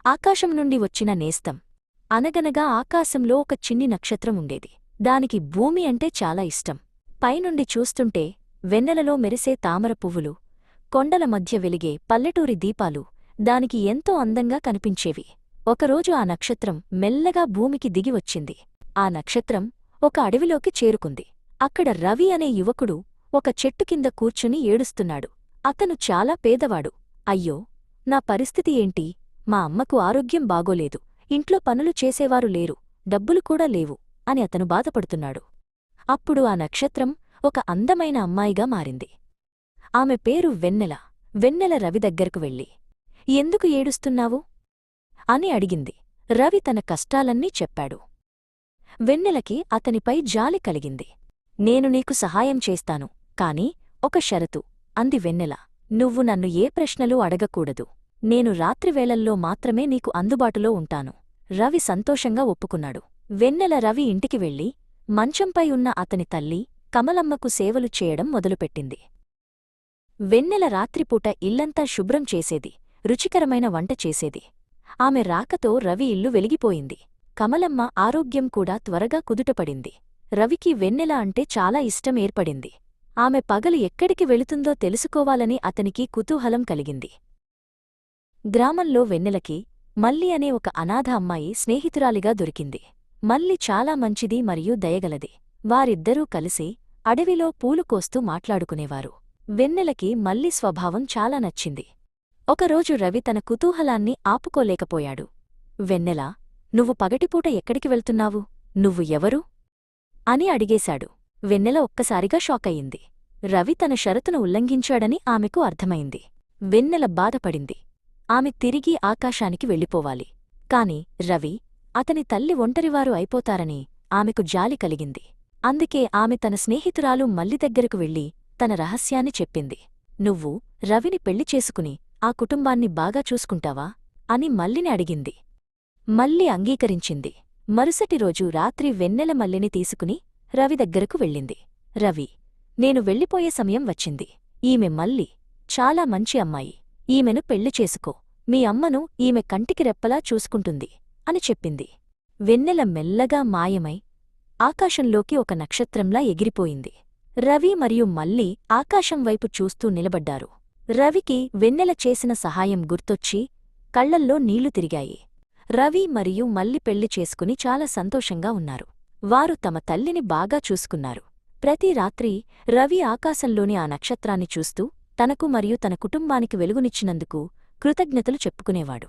ఆకాశం నుండి వచ్చిన నేస్తం. అనగనగా ఆకాశంలో ఒక చిన్ని నక్షత్రం ఉండేది. దానికి భూమి అంటే చాలా ఇష్టం. పైనుండి చూస్తుంటే వెన్నెలలో మెరిసే తామర పువ్వులు, కొండల మధ్య వెలిగే పల్లెటూరి దీపాలు దానికి ఎంతో అందంగా కనిపించేవి. ఒకరోజు ఆ నక్షత్రం మెల్లగా భూమికి దిగివచ్చింది. ఆ నక్షత్రం ఒక అడవిలోకి చేరుకుంది. అక్కడ రవి అనే యువకుడు ఒక చెట్టు కింద కూర్చుని ఏడుస్తున్నాడు. అతను చాలా పేదవాడు. అయ్యో, నా పరిస్థితి ఏంటి? మా అమ్మకు ఆరోగ్యం బాగోలేదు, ఇంట్లో పనులు చేసేవారు లేరు, డబ్బులు కూడా లేవు అని అతను బాధపడుతున్నాడు. అప్పుడు ఆ నక్షత్రం ఒక అందమైన అమ్మాయిగా మారింది. ఆమె పేరు వెన్నెల. వెన్నెల రవి దగ్గరకు వెళ్ళి, ఎందుకు ఏడుస్తున్నావు అని అడిగింది. రవి తన కష్టాలన్నీ చెప్పాడు. వెన్నెలకి అతనిపై జాలి కలిగింది. నేను నీకు సహాయం చేస్తాను, కాని ఒక షరతు అంది వెన్నెల. నువ్వు నన్ను ఏ ప్రశ్నలూ అడగకూడదు. నేను రాత్రివేళల్లో మాత్రమే నీకు అందుబాటులో ఉంటాను. రవి సంతోషంగా ఒప్పుకున్నాడు. వెన్నెల రవి ఇంటికి వెళ్లి మంచంపై ఉన్న అతని తల్లి కమలమ్మకు సేవలు చేయడం మొదలుపెట్టింది. వెన్నెల రాత్రిపూట ఇల్లంతా శుభ్రం చేసేది, రుచికరమైన వంట చేసేది. ఆమె రాకతో రవి ఇల్లు వెలిగిపోయింది. కమలమ్మ ఆరోగ్యం కూడా త్వరగా కుదుటపడింది. రవికి వెన్నెల అంటే చాలా ఇష్టం ఏర్పడింది. ఆమె పగలు ఎక్కడికి వెళుతుందో తెలుసుకోవాలని అతనికి కుతూహలం కలిగింది. గ్రామంలో వెన్నెలకి మల్లి అనే ఒక అనాథ అమ్మాయి స్నేహితురాలిగా దొరికింది. మల్లి చాలా మంచిది మరియు దయగలది. వారిద్దరూ కలిసి అడవిలో పూలు కోస్తూ మాట్లాడుకునేవారు. వెన్నెలకి మల్లి స్వభావం చాలా నచ్చింది. ఒకరోజు రవి తన కుతూహలాన్ని ఆపుకోలేకపోయాడు. వెన్నెలా, నువ్వు పగటిపూట ఎక్కడికి వెళ్తున్నావు? నువ్వు ఎవరు అని అడిగేశాడు. వెన్నెల ఒక్కసారిగా షాకయ్యింది. రవి తన షరతును ఉల్లంఘించాడని ఆమెకు అర్థమైంది. వెన్నెల బాధపడింది. ఆమె తిరిగి ఆకాశానికి వెళ్ళిపోవాలి. కాని రవి, అతని తల్లి ఒంటరివారు అయిపోతారని ఆమెకు జాలి కలిగింది. అందుకే ఆమె తన స్నేహితురాలు మల్లి దగ్గరకు వెళ్లి తన రహస్యాన్ని చెప్పింది. నువ్వు రవిని పెళ్లి చేసుకుని ఆ కుటుంబాన్ని బాగా చూసుకుంటావా అని మల్లిని అడిగింది. మల్లి అంగీకరించింది. మరుసటి రోజు రాత్రి వెన్నెల మల్లిని తీసుకుని రవి దగ్గరకు వెళ్ళింది. రవి, నేను వెళ్ళిపోయే సమయం వచ్చింది. ఈమె మల్లి చాలా మంచి అమ్మాయి. ఈమెను పెళ్లి చేసుకో. మీ అమ్మను ఈమె కంటికి రెప్పలా చూసుకుంటుంది అని చెప్పింది. వెన్నెల మెల్లగా మాయమై ఆకాశంలోకి ఒక నక్షత్రంలా ఎగిరిపోయింది. రవి మరియు మల్లి ఆకాశం వైపు చూస్తూ నిలబడ్డారు. రవికి వెన్నెల చేసిన సహాయం గుర్తొచ్చి కళ్లల్లో నీళ్లు తిరిగాయి. రవి మరియు మల్లి పెళ్లి చేసుకుని చాలా సంతోషంగా ఉన్నారు. వారు తమ తల్లిని బాగా చూసుకున్నారు. ప్రతి రాత్రి రవి ఆకాశంలోని ఆ నక్షత్రాన్ని చూస్తూ తనకు మరియు తన కుటుంబానికి వెలుగునిచ్చినందుకు కృతజ్ఞతలు చెప్పుకునేవాడు.